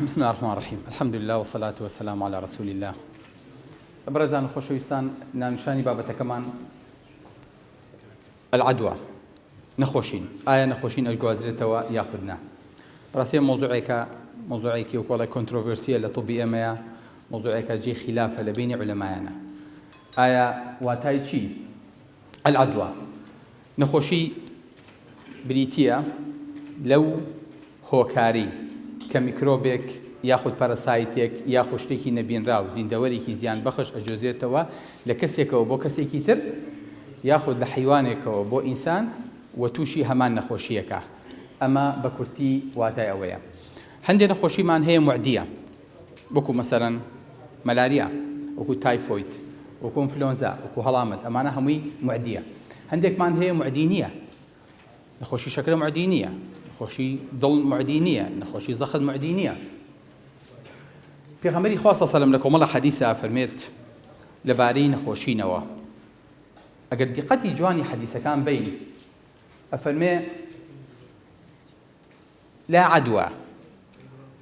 بسم الله الرحمن الرحيم الحمد لله والصلاة والسلام على رسول الله. برزان خوشويستان نانشانی بابەتەکەمان العدوى نەخۆشین ئایا نەخۆشین ئەگوازرێتەوە یاخود نا. بەڕاستی مۆزوعێکی وەکوڵی کۆنترۆڤەرسیە لە طبی ئێمەیە، مۆزوعێکە جێی خلافە لە بینی عولەمایانە. ئایا واتای چی؟ العدوى نەخۆشی بریتیە لەو هۆکاری کە میکرۆبێک یاخود پەرەسایتێک یاخود شتێکی نەبینراو زیندەوەرێکی زیان بەخش ئەجۆزێتەوە لە کەسێکەوە بۆ کەسێکی تر یاخود لە حیوانێکەوە بۆ ئینسان و تووشی هەمان نەخۆشیەکە. ئەمە بە کورتی واتای ئەوەیە. هەندێک نەخۆشیمان هەیە معدیە، وەکو مەسەڵەن مەلاریا، وەکو تایفۆید، وەکو ئینفلۆنزا، وەکو هەڵامەت، ئەمانە هەمووی معدیە. هەندێکمان هەیە معدی نییە، نەخۆشی شەکرە معدی نییە، نەخۆشی دڵ معدی نییە، نەخۆشی زەخت معدی نییە. پێغەمبەری خوا صلی الله علیه و سلم لە کۆمەڵە حەدیثە فەرمێت لەبارەی نەخۆشینەوە، ئەگەر دیقەتی جوانی حەدیثەکان بین ئەفەرمێ لا عدوى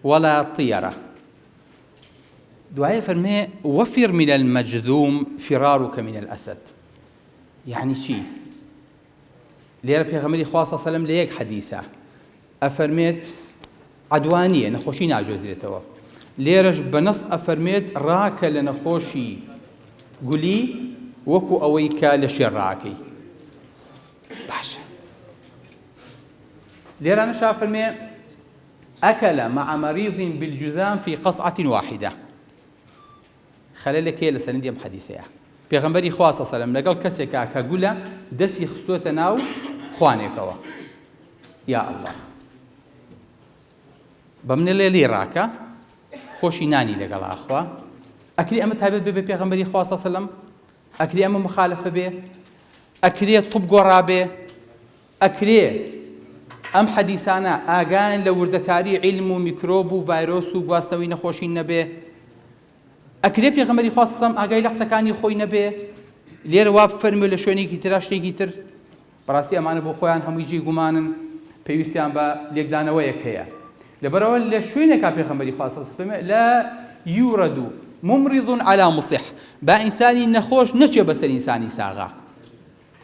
ولا طيرة. دوایە فەرمێ وفر من المجذوم فرارك من الأسد. يعني چی؟ لێرە پێغەمبەری خوا صلی الله علیه و سلم لە یەک حەدیثە ئەفەرمێت عدوانیە، نەخۆشی ناجۆزرێتەوە. لێرەش بەنەس ئەفەرمێت ڕاکە لە نەخۆشی گولی وەکو ئەوەی کە لە شێر ڕاکەی. باشە. لێرانەش ئەفەرمێ ئەکەلە مع مريض بالجذام في قصعة واحدة. خەلەلێک هەیە لە سەنەدی ئەم حەدیثەیە. پێغەمبەری خوا صلی الله علیه و سلم لەگەڵ کەسێکا کە گولە دەستی خستووەتە ناو خوانێکەوە. یا ئەڵڵا. بەمنە لێ ڕاکە خۆشی نانی لەگەڵ ئاخوا. ئەکری ئەمە تایبەت بێ بە پێغەمبەری خوا صلی الله علیه و سلم؟ ئەکری ئەمە مخالفە بێ؟ ئەکرێ توب گۆڕا بێ؟ ئەکرێ ئەم حەدیثانە ئاگایان لە وردەکاری عیلم و میکرۆب و ڤایرۆس و گواستنەوەی نەخۆشین نەبێ؟ ئەکرێ پێغەمبەری خوا صلی الله علیه و سلم ئاگای لە قسەکانی خۆی نەبێ؟ لێرە وا بفەرمێ لە شوێنێکی ترا شتێکی تر؟ بەڕاستی ئەمانە بۆ خۆیان هەمووی جێی گومانن، پێویستیان بە لێکدانەوەیەک هەیە. لەبەرەوە لە شوێنێکا پێغەمبەری خوا صلی الله علیه و سلم لا يورد ممرض على مصح، با ئینسانی نەخۆش نەچێ بەسەر ئینسانی ساغا.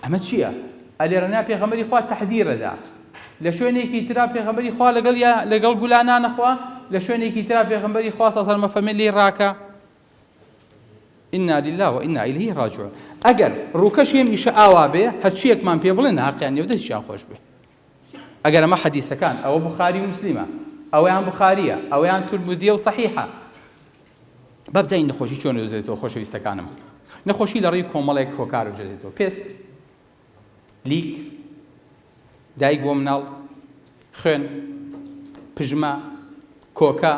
ئەمە چییە؟ ئەلێرەنا پێغەمبەری خوا تەحذیرەدا. لە شوێنێکی ترا پێغەمبەری خوا لەگەڵ گولان نانەخوا، لە شوێنێکی ترا پێغەمبەری خوا صلی الله علیه و سلم فەرمێ لێ ڕاکە. إنا لله وإنا إليه راجعون. ئەگەر ڕووکەشێم ئیشە ئاوا بێ هەرچیەکمان پێ بڵێن حەقیان نێ و دەستیان خۆش بێ. ئەگەر ئەمە حەدیثەکان ئەوە بوخاری و موسلیمە، ئەوەیان بوخاریە، ئەوەیان تورمودیە و صحیحە. بابزین نەخۆشی چۆن دەجێتەوە خۆشەویستەکانم؟ نەخۆشی لە ڕێی کۆمەڵێک هۆکار دەجێتەوە. پێست، لیک، دایک بۆ مناڵ، خوێن، پژمە، کۆکە،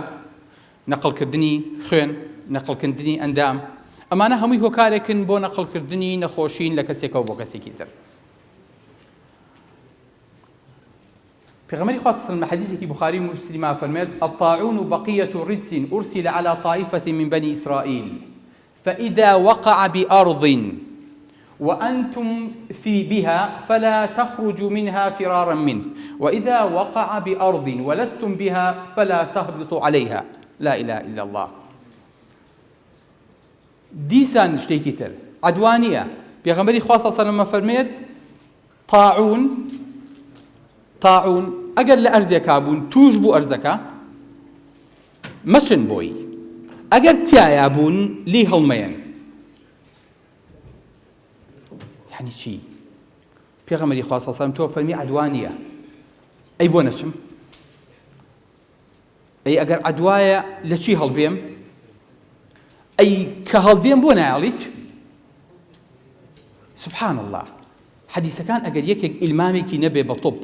نەقڵکردنی خوێن، نەقڵکردنی ئەندام، ئەمانە هەمووی هۆکارێکن بۆ نەقڵکردنی نەخۆشین لە کەسێکەوە بۆ کەسێکی تر. پێغەمبەری خوا صلی الله علیه و سلم حەدیثێکی بوخاری و موسلمە فەرمێت الطاعون بقية رجس أرسل على طائفة من بني إسرائيل فإذا وقع بأرض وأنتم بها فلا تخرجوا منها فرارا منه وإذا وقع بأرض ولستم بها فلا تهبطوا عليها. لا إله إلا الله. دیسان شتێکی تر عدوانیە. پێغەمبەری خوا صلی الله علیه و سلم فەرمێت طاعون ئەگەر لە ئەرزێکا بوون توش بوو ئەرزەکە مەچن بۆی، ئەگەر تایە بوون لی هەڵمەیەن. یعنی چی؟ پێغەمبەری خوا صلی الله علیه و سلم تۆ فەرمی عدوانیە، ئەی بۆ نەچم؟ ئەی ئەگەر عدوایە لە چی هەڵبێم؟ ئەی کە هەڵدێم بۆ نایڵیت؟ سبحان الله. حەدیثەکان ئەگەر یەکێک ئیلمامێکی نەبێ بە طب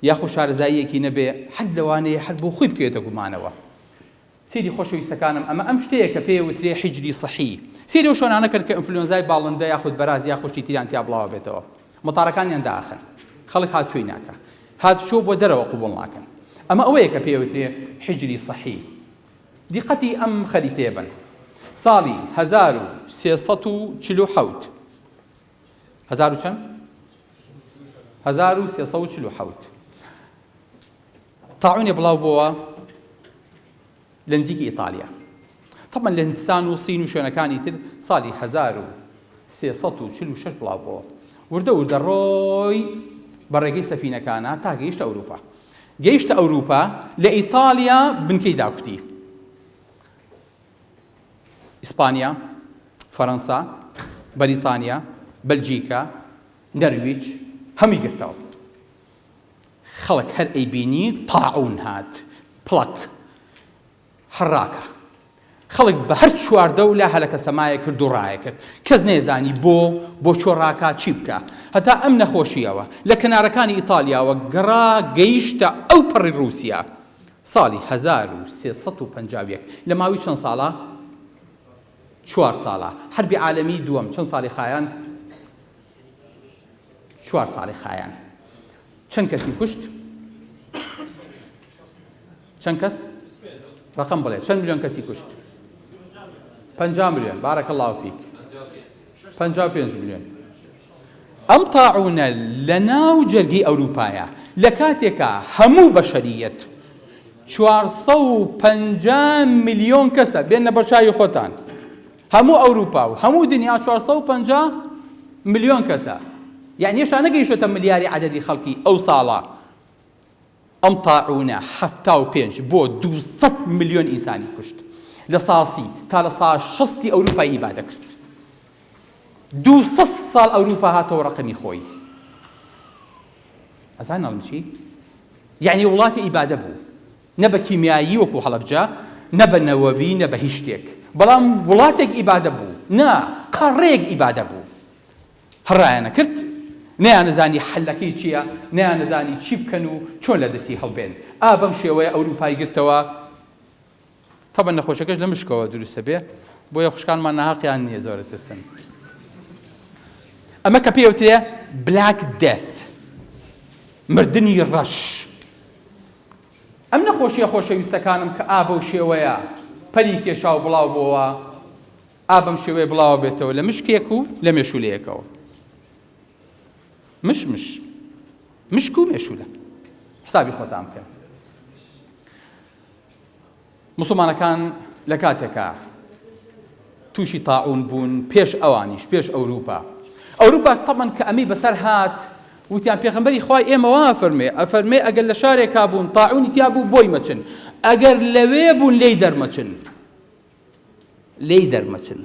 یاخۆ شارەزاییەکی نەبێ حەد لەوانەیە هەر بۆ خۆی بکەوێتە گومانەوە. سێری خۆشەویستەکانم ئەمە ئەم شتەیە کە پێوترێ حیجری صحی. سێری ئەو شوێنانەکەن کە ئینفلۆنزای باڵندە یاخود بەراز یاخۆ شتی تریان تیا بڵاوە بێتەوە، مۆتارەکانیان داخن، خەڵک هاتچۆی ناکە، هاتچۆ بۆ دەرەوە قبوڵ ناکەن. ئەمە ئەوەیە کە پێوترێ حیجری صحی. دیقەتی ئەم خەریتەیە بن. ساڵی 1347 هەزار و چەند؟ 1347 تاعونێ بڵاو بووە لە نزیکی ئیتالیا. طبعا لە هندستان و سین و شوێنەکانی تر ساڵی 1346 بڵاو بووە. وردە ڕۆی بەڕێگەی سەفینەکانە تا گەیشتە ئەوروپا. گەیشتە ئەوروپا لە ئیتالیا بنکەی داکوتی. ئیسپانیا، فەڕەنسا، بەریتانیا، بەلجیکا، نەرویج هەمی گرتەوە. خەڵک هەر ئەیبینی تاعون هات، پڵک هەڕاکە. خەڵک بە هەر چواردە و لا هەلەکە سەمایە کرد و ڕایە کرد. کەس نێزانی بۆ چۆڕاکە چی بکە. هەتا ئەم نەخۆشیەوە لە کەنارەکانی ئیتالیاوە گەیشتە ئەو پەڕی رووسیا. ساڵی 1351 لە ماوەی چەند ساڵە؟ 4 ساڵە. حربی عالەمی دووەم چەند ساڵی خایان؟ 4 ساڵی خایان. چەند کەسی کوشت؟ چەند کەس؟ ڕقم بڵێ چەند میلیۆن کەسی کوشت؟ 50 میلیۆن. بارەکە الله فیک. 55 میلیۆن. ئەم تاعونە لە ناو جەرگی ئەوروپایە لە کاتێکە هەموو بەشەریەت 450 میلیۆن کەسە بێنە بەرچاوی خۆتان. هەموو ئەوروپا و هەموو دنیا 450 میلیۆن کەسە. یعنی هێشتا نەگەیشتە ملیاری عەدەدی خەڵکی ئەو ساڵە. ئەم تاعونە 75 بۆ 200 میلیۆن ئینسانی کوشت. لە ساسی تا لە سا 60 ئەوروپای ئیبادە کرد. 200 ساڵ ئەوروپا هاتەوە ڕقمی خۆی. ئەزان ناڵم چی؟ یعنی وڵاتی ئیبادە بوو. نە بە کیمیایی وەکو هەڵەبجە، نە بە نەوەبی، نە بە هیچ شتێک. بەڵام وڵاتێک ئیبادە بوو. نا قەڕەیەک ئیبادە بوو. هەڕایانە کرد. نەیانەزانی حەلەکەی چییە، نەیانەزانی چی بکەن و چۆن لە دەستی هەڵبێن. بەم شێوەیە ئەوروپای گرتەوە. تەبەن نەخۆشەکەش لە مشکەوە دروستە بێ، بۆیە خوشکانمان ناحەقیان نییە زۆرە ترسن. ئەمە کە پێوترێ بلاک دێث، مردنی ڕەش. ئەم نەخۆشیە خۆشەویستەکانم کە بەو شێوەیە پەلی کێشاو بڵاو بووە، بەم شێوەیە بڵاو بێتەوە لە مشکێک و لە مێشولەیەکەوە. مشک و مێشولە. حسابی خۆتان بکەن. موسڵمانەکان لە کاتێکە تووشی تاعون بوون پێش ئەوانیش، پێش ئەوروپا. ئەوروپا طبعاً کە ئەمی بەسەر هات وتیان پێغەمبەری خوای ئێمە وا ئەفەرمێ ئەگەر لە شارێکا بوون تاعونی تیا بوو بۆی مەچن، ئەگەر لەوێ بوون لێی دەرمەچن.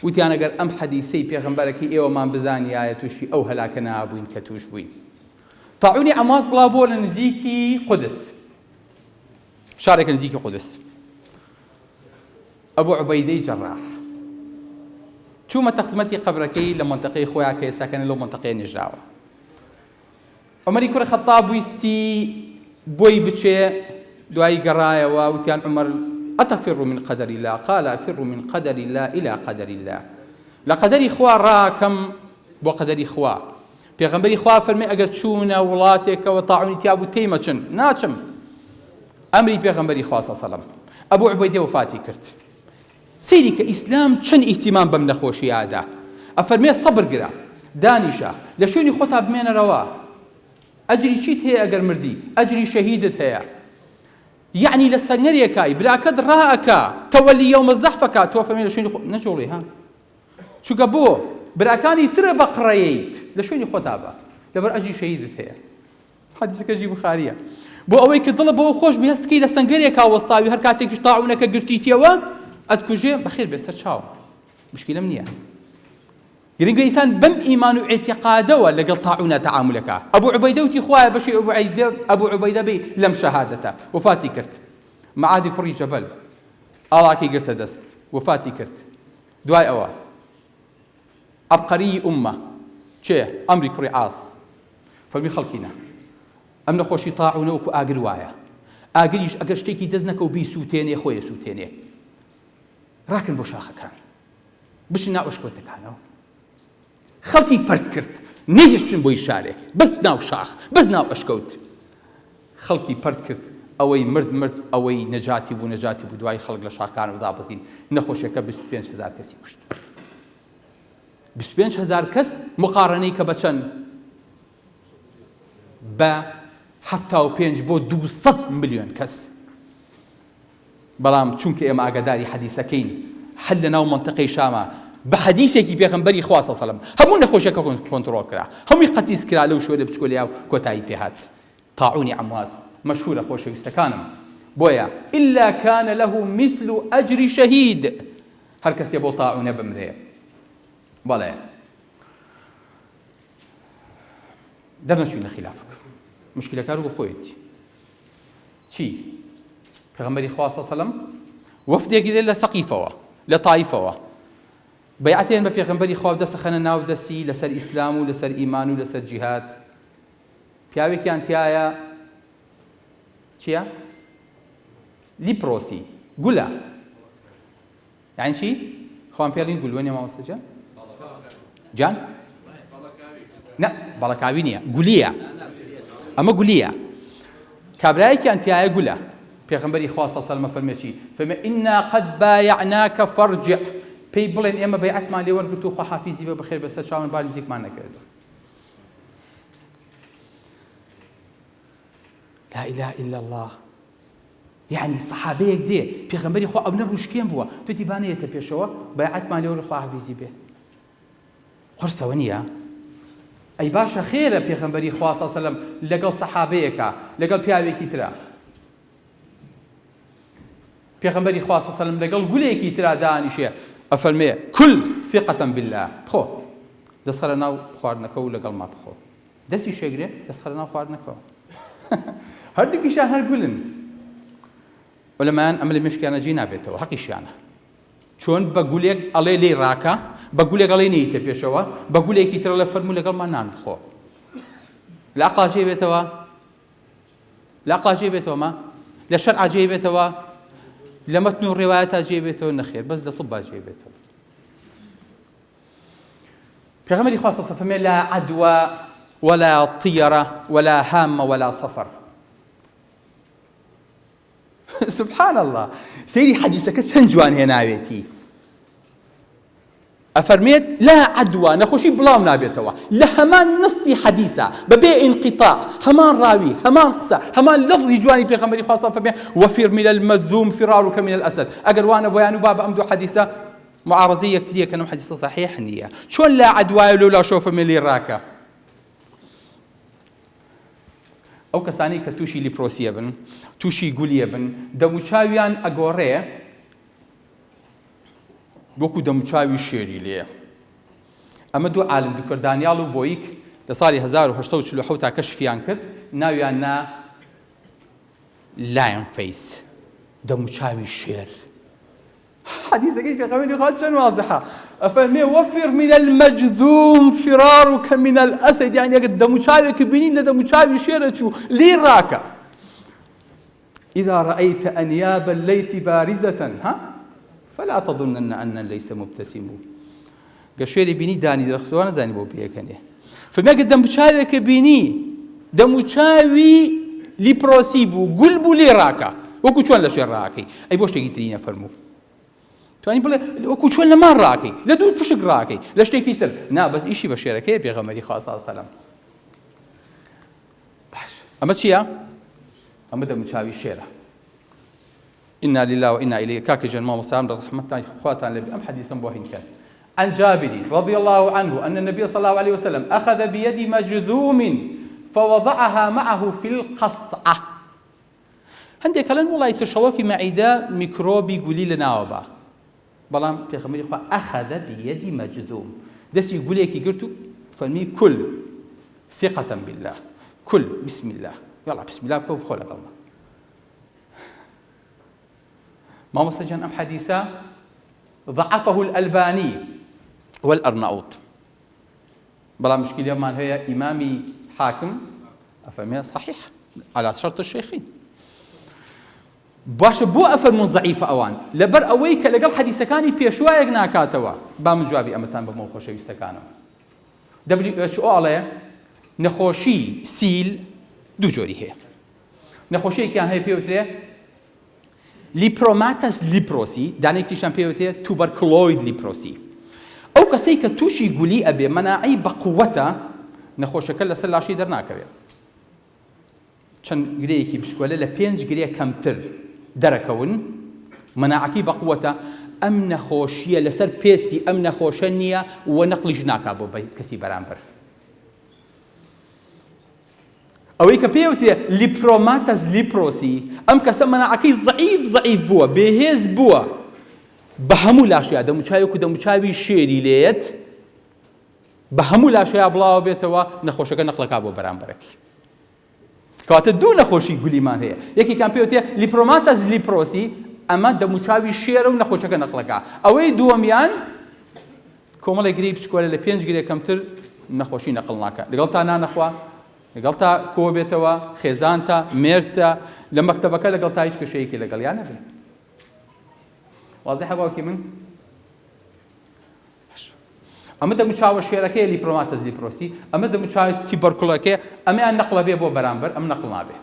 وتیان ئەگەر ئەم حەدیسەی پێغەمبەرەکەی ئێوەمان بزانیایە تووشی ئەو هەلاکە نابووین کە تووش بووین. تاعونی ئەماس بڵاو بۆ لە نزیکی قودس، شارێکە نزیکی قودس. ئەبوو عوبەیدەی جەڕاح چوومەتە خزمەتی قەبرەکەی لە مەنتەقەی خۆیان کە ئێستاکەنە لەو مەنتەقەیە نێژراوە. عومەری کوڕی خەتاب ویستی بۆی بچێ، دوایی گەڕایەوە وتیان عومەر ئەتەفر من قەدەر الله؟ قال ئەفر من قەدەر الله إلى قەدەر الله. لە قەدەری خوا ڕاکەم بۆ قەدەری خوا. پێغەمبەری خوا فەرمێ ئەگەر چوونە وڵاتێکەوە تاعونی تیا بوو تێیمەچن، ناچم. ئەمری پێغەمبەری خوا صلی الله علیه و سلم. ئەبوو عوبەیدە وفاتی کرد. سەیری کە ئیسلام چەند ئیهتیمام بەم نەخۆشییادا. ئەفەرمێ سەبر گرە، دانیشە، لە شوێنی خۆتا بمێنەرەوە. ئەجری چیت هەیە ئەگەر مردی؟ ئەجری شەهیدت هەیە. یعنی لە سەنگەرێکای براکەت ڕائەکە تەوەلی یەومە زەحفەکە، تۆ فەرمێ لە شوێنی خۆ نەجوڵی ها. چونکە بۆ براکانی ترە بەقڕەیەیت لە شوێنی خۆتا بە، لەبەر ئەجری شەهیدت هەیە. حەدیسەکەشی بخاریە. بۆ ئەوەی کە دڵە بەوە خۆش بهێستکەی لە سەنگەرێکا وەستاوی هەر کاتێکیش تاعونەکە گرتیتیەوە ئەتکوژێ بەخێر بێ سەر چاو. مشکلەم نییە. گرنگە ئینسان بەم ئیمان و ئێتیقادەوە لەگەڵ تاعونە تەعامولەکە. ئەبوو عوبەیدە وتی خوایە بەشی ئەبوو عوبەیدە بێ لەم شەهادەتە وفاتی کرد. مەعادی کوڕی جەبەل ئاڵاکەی گرتە دەست وفاتی کرد. دوای ئەوە عەبقەری ئوممە چێ؟ ئەمری کوڕی عاس فەرمی خەڵکینە ئەم نەخۆشی تاعونە وەکو ئاگر وایە. ئاگریش ئەگەر شتێکی دەست نەکەو بی سووتێنێ خۆیە سووتێنێ. ڕاکن بۆ شاخەکان، بچن ناو ئەشکۆتەکانەوە. خەڵکی پەرد کرد، نەیهێشتن بۆی شارێک، بەس ناو شاخ، بەس ناو ئەشکەوت. خەڵکی پەرد کرد، ئەوەی مرد، ئەوەی نەجاتی بوو. دوای خەڵک لە شاخەکانەوە دابەزین. نەخۆشیەکە 25,000 کەسی کوشت. 25,000 کەس مقارنەی کە بەچەند؟ بە 75 بۆ 200 میلیۆن کەس. بەڵام چونکە ئێمە ئاگاداری حەدیسەکەین هەر لە ناو منطقەی شامە بە حەدیسێکی پێغەمبەری خوا صلی الله علیه و سلم هەموو نەخۆشیەکە کۆنتڕۆڵ کرا هەمووی قەتیس کرا لەو شوێنە بچکۆلیا و کۆتایی پێهات طاعونی عەمواس مەشهورە خۆشەویستەکانم بۆیە إلا كان له مثل أجر شهيد هەر کەسێ بۆ طاعونە بمرێ بەڵێ دەرنەچووینە خلافەکە مشکلەکار بۆ خۆیەتی چی پێغەمبەری خوا صلی الله علیه و سلم وەفدێکی لێ لە ثەقیفەوە لە طائیفەوە بەیعەتیان بە پێغەمبەری خوا دەسەخەنە ناو دەستی لەسەر ئیسلام و لەسەر ئیمان و لەسەر جیهاد پیاوێکیان تایە چییە؟ لیپرۆسی گولە یعنی چی؟ خۆیان پێڵین گول وەنیە مامۆستا جان؟ جان؟ نە بەڵەکاوی نییە گولیە ئەمە گولیە کابرایەکیان تایە گولە پێغەمبەری خوا صلی الله علیه و سلم فەرمێ چی؟ فەرمێ ئینا قەد بایعناکە فەرجع پێی بڵێن ئێمە بەیعەتمان لێ وەرگرت و خوا حافیزی بە بەخێر بەسەر چاوان بار نزیکمان نەکردەوە لا إله إلا الله يعني سەحابەیەک دێ پێغەمبەری خوا ئەو نەڕوشکێن بووە تۆ دیبانەیەتە پێشەوە بەیعەتمان لێ وەرگرت خوا حافیزی بێ قورسەوە نییە ئەی باشە خێرە پێغەمبەری خوا صلی الله علیه و سلم لەگەڵ سەحابەیەکە لەگەڵ پیاوێکی ترە پێغەمبەری خوا صلی الله علیه و سلم لەگەڵ گولێکی ترا دانیشێ ئەفەرمێ کل ثقة بالله بخۆ دەستخەرە ناو خواردنەکە و لەگەڵ ما بخۆ دەستی شێگرێ دەستخەرە ناو خواردنەکەەوە هەردووکیشیان هەر گولن وەلەمایان ئەمە لە مشکیانە جێ نابێتەوە حەقیشیانە چۆن بە گولێک ئەڵێ لێی ڕاکە بە گولێک ئەڵێ نەیتە پێشەوە بە گولێکی ترە لە فەرموو لەگەڵمان نان بخۆ لە عەقڵا جێ بێتەوە لە عەقڵا جێ بێتەوە ما لە شەرعا جێ بێتەوە لە مەتن و ڕێوایەتا جێ بێتەوە نەخێر بەس لە طوبا جێ بێتەوە پێغەمبەری خوا صلی الله علیه و سلم فەرمێ لا عدوى ولا طيرة ولا هامة ولا صفر سبحان الله سيدي حديثك چەند جوان هێناوێتی ئەفەرمێت لا عدوى نەخۆشی بڵاو نابێتەوە لە هەمان نصی حەدیثە بەبێ انقطاع هەمان ڕاوی هەمان قسە هەمان لەفظی جوانی پێغەمبەری خوا صلی الله علیه و سلم وفر من المذموم فرارك من الأسد ئەگەر وانە بۆیان و بابە ئەم دوو حەدیثە معارضەی یەکتریەکەن ئەم حەدیثە صحیح نییە چۆن لا عدوى لەولا شۆ فەرمێ لێی ڕاکە ئەو کەسانی کە تووشی لیپرۆسیە بن تووشی گولیە بن دەموچاویان ئەگۆڕێ وەکو دەموچاوی شێری لێ ئەمە دوو عالم دوکر دانیال و بۆیک لە ساڵی 1847 تا کەشفیان کرد ناویان نا لاین فەیس دەموچاوی شێر حەدیثەکەی پێغەمبەری خوا چەند وازحە ئەفەرمێ وەفر من المەجذوم فرارك من الأسد يعني ئەگەر دەموچاوێک بینی لە دەموچاوی شێرە چوو لێی ڕاکە إذا رأيت أنياب الليث بارزة فلا تظنن أن ليس مبتسم قشيري بيني داني درخسوان زاني بو بيكني فما قد دموچاوێک بینی دەموچاوی لیپرۆسی بوو گول بوو لێ ڕاکە وەکو چۆن لە شێر ڕاکەی ئەی بۆ شتێکی تری نەفەرموو توانی بڵێ وەکو چۆن لە ماڕ ڕاکەی لە دوو پشک ڕاکەی لە شتێکی تر نا بەس ئیشی بە شێرەکەی پێغەمبەری خوا صلی الله علیه و سلم باش ئەمە چییە؟ ئەمە دەموچاوی شێرە إنا لله وإنا إليه كاكي جن ماما سلام رحمة خواتان لبي أم حديثا بوهين كان عن جابر رضي الله عنه أن النبي صلى الله عليه وسلم أخذ بيد مجذوم فوضعها معه في القصعة هندي كلام والله يتشوكي معدة ميكروبي قولي لنا وبا بلام في خمري أخذ بيد مجذوم دس يقول لك قلت فالمي كل ثقة بالله كل بسم الله يلا بسم الله بخول الله ما مستجن أم حديثة ضعفه الألباني والأرناؤوط بلا مشكلة من هي إمامي حاكم أفهمها صحيح على شرط الشيخين باش بو أفرمون ضعيفة أوان لبر أويك لقل حديثة كاني بيشوايق ناكاتوا بام جوابي أمتان بموخوشي يستكانوا WHO عليه نخوشي سيل دو جوري هي نخوشي كان هي بيوتري لیپرۆماتەس لیپرۆسی دانێکیشان پێوتێ توبەرکلۆید لیپرۆسی ئەو کەسەی کە تووشی گولی ئەبێ مەناعی بە قووەتە نەخۆشەکە لەسەر لاشی دەرناکەوێت چەند گرەیەکی بچکۆلە لە 5 گرێ کەمتر دەرەکەون مەناعەکەی بەقووەتە ئەم نەخۆشیە لەسەر پێستی ئەم نەخۆشە نییە و نەقلیش ناکا بۆ کەسی بەرامبەر. ئەوەی کە پێوتێ لیپرۆماتەس لیپرۆسی، ئەم کەسە مەناعەکەی زەعیف بووە، بێهێز بووە بە هەموو لاشەیە، دەموچاوێکو دەموچاوی شێری لێت بە هەموو لاشەیە بڵاوە بێتەوە نەخۆشەکە نەقلەکا بۆ بەرامبەرەکی. کەواتە دوو نەخۆشی گولیمان هەیە، یەکێکیان پێوتێ لیپرۆماتەس لیپرۆسی، ئەمە دەموچاوی شێرە و نەخۆشەکە نەقلەکە. ئەوەی دووەمیان کۆمەڵێک گرەی بچکۆلە لە 5 گرێ کەمتر نەخۆشی نەقڵ ناکە، لەگەڵ تا نانەخوا، لەگەڵ تا کۆ بێتەوە، خێزانتە، مێردتە، لە مەکتەبەکە لەگەڵ تا هیچ کەشەیەکی لەگەڵیان نەبێت. واضحە باوکی من؟ ئەمە دەموچاوە شێرەکەی لیپرۆماتەس لیپرۆسی، ئەمە دەموچاوی تیبەرکڵەکەی، ئەمەیان نەقڵە بێ بۆ بەرامبەر، ئەم نەقڵ نابێ.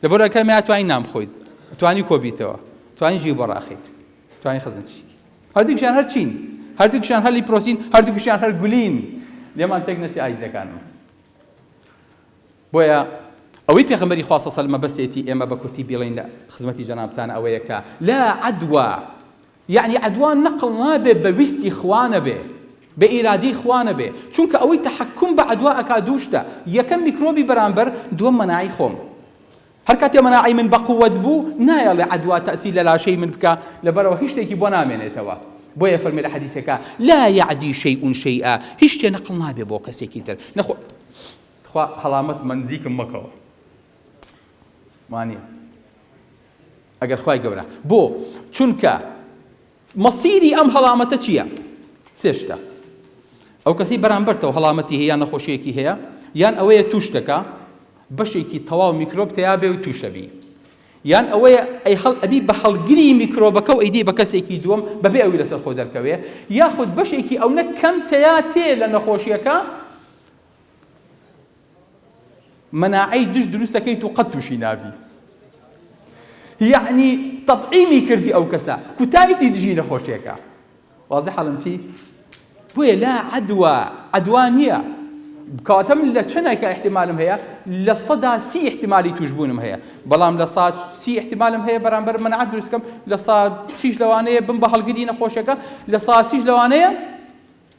لەبەرەوەی ئەمەیان توانی نام بخۆیت، توانی کۆبیتەوە، توانی جێی بۆ ڕاخیت، توانی خەزنەتشی. هەردووکیان هەر چین، هەردووکیان هەر لیپرۆسین، هەردووکیان هەر گولین. لێمان تێک نەچی ئایزەکانم. بۆیە ئەوەی پێغەمبەری خوا صلی الله بەسێتی ئێمە بە کورتی بڵین لە خزمەتی جەنابتان ئەوەیە کە لا عەدوە، یعنی عەدوان نەقڵ نابێ بە ویستی خوا نەبێ، بە ئیرادی خوا نەبێ، چونکە ئەوەی تەحەکوم بە عەدوا ئەکا دوو شتە، یەکەم میکرۆبی بەرامبەر، دووەم مەناعی خۆم. هەر کاتێ مەناعی من بەقووەت بوو نایەڵێ عەدوا تەئسیر لە لاشەی من بکە، لەبەرەوە هیچ شتێکی بۆ نامێنێتەوە. بۆیە فەرمێ لە حەدیثێکە لا یعدی شەیء شەیئا، هیچ شتێ نەقڵ نابێ بۆ کەسێکی تر. خوا هەڵامەت منزیکم مەکەوە، وانە ئەگەر خوای گەورە بۆ، چونکە مەسیری ئەم هەڵامەتە چییە؟ سێ شتە. ئەو کەسی بەرامبەرتەوە هەڵامەتی هەیە، نەخۆشیەکی هەیە، یان ئەوەیە توش دەکا بەشێکی تەواو میکرۆب تیا بێ و تووشەبی، یان ئەوەیە ئەبی بە هەڵگری میکرۆبەکە و ئەیدی بە کەسێکی دووەم بەبێ ئەوی لەسەر خۆ دەرکەوێ، یاخود بەشێکی ئەو نە کەم تیا تێ لە نەخۆشیەکە مناعی دش دروستەکەیت و قەت تووشی نابی. یعنی تەطعیمی کردی ئەو کەسە، کوتاییتی دژی نەخۆشیەکە. واضح حەڵم چی؟ بۆیە لا عەدوە، عەدوا نییە. کەواتە من لە چەندێکە احتیمالم هەیە، لە 130 احتیمالی توشبوونم هەیە، بەڵام لە 130 احتیمالم هەیە بەرامبەر مناعەت دروستکەم، لە 130 لەوانەیە بم بە هەڵگری نەخۆشیەکە، لە 130 لەوانەیە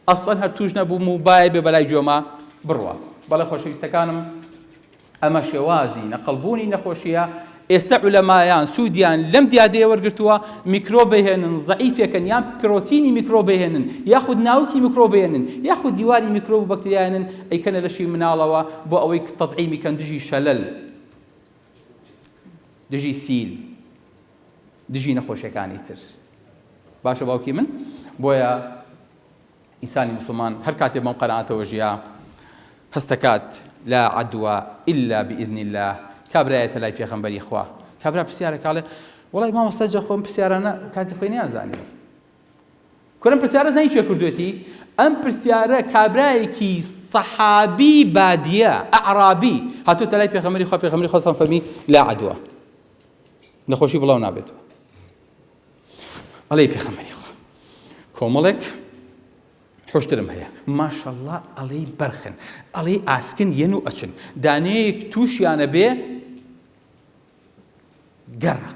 ئەسڵەن هەر توش نەبووم و باید بێ بەلای جۆمە بڕوە. بەڵێ خۆشەویستەکانم، ئەمە شێوازی نەقڵبوونی نەخۆشیە. ئێستا عولەمایان سوودیان لەم دیادەیە وەرگرتووە میکرۆب بهێنن، زەعیفێکن، یان پرۆتینی میکرۆب بهێنن، یاخود ناوکی میکرۆب بهێنن، یاخود دیواری میکرۆب و بەکتریایانن ئەیکەنە لەشی مناڵەوە بۆ ئەوەی تەطعیمی کەن دژی شەلەل، دژی سیل، دژی نەخۆشیەکانی تر. باشە باوکی من؟ بۆیە ئینسانی مسلمان هەر کاتێ بەم قەناعەتەوە ژیا، هەستەکات لا عەدوە ئیلا بئیذن الله. کابرایەتە لای پێغەمبەری خوا، کابرا پرسیارە کاڵێ وەڵی مامۆستا جا خۆم پرسیارانە کاتی خۆی نیازانێ. کورم پرسیارە زانی چێ کردوێتی؟ ئەم پرسیارە کابرایەکی سەحابی بادیە ئەعرابی هاتووەتە لای پێغەمبەری خوا، پێغەمبەری خوا سەڵام فەرمی لا عەدوە، نەخۆشی بڵاو نابێتەوە. ئەڵێ پێغەمبەری خوا کۆمەڵێک حۆشترم هەیە، ماشەڵڵا ئەڵێی بەرخن، ئەڵێی ئاسکن یەن و ئەچن، دانەیەک تووشیانە بێ گەڕە،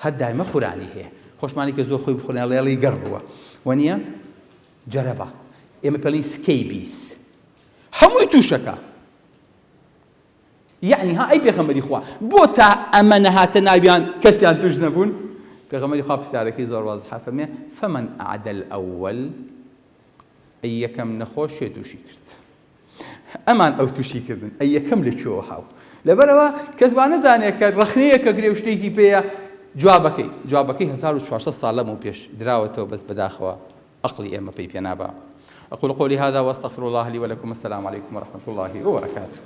هەر دایمە خورانی هەیە، خۆشمانی کە زۆر خۆی بخۆرێن ئەڵێ گەڕ بووە، وەنییە جەرەبە، ئێمە پێڵین سکەیبیس، هەمووی تووشەکە. یعنی ها ئەی پێغەمبەری خوا بۆ تا ئەمە نەهاتە ناویان کەسیان توش نەبوون؟ پێغەمبەری خوا پرسیارەکەی زۆر وازحە فەرمێ فەمەن ئەعەدە الئەوەل، ئەی یەکەم نەخۆش شێ تووشی کرد، ئەمان ئەو تووشی کردن، ئەی یەکەم لەکوێوە هاو. لەبەرەوە کەس با نەزانێت کە ڕەخنەیەکە گرێ و شتێکی پێیە جوابەکەی 1400 ساڵ لەمەوە پێش دراوەتەوە، بەس بەداخەوە عەقڵی ئێمە پێی پێنابا. أقول قولي هذا وأستغفر الله لي ولكم. السلام عليكم ورحمة الله وبركاته.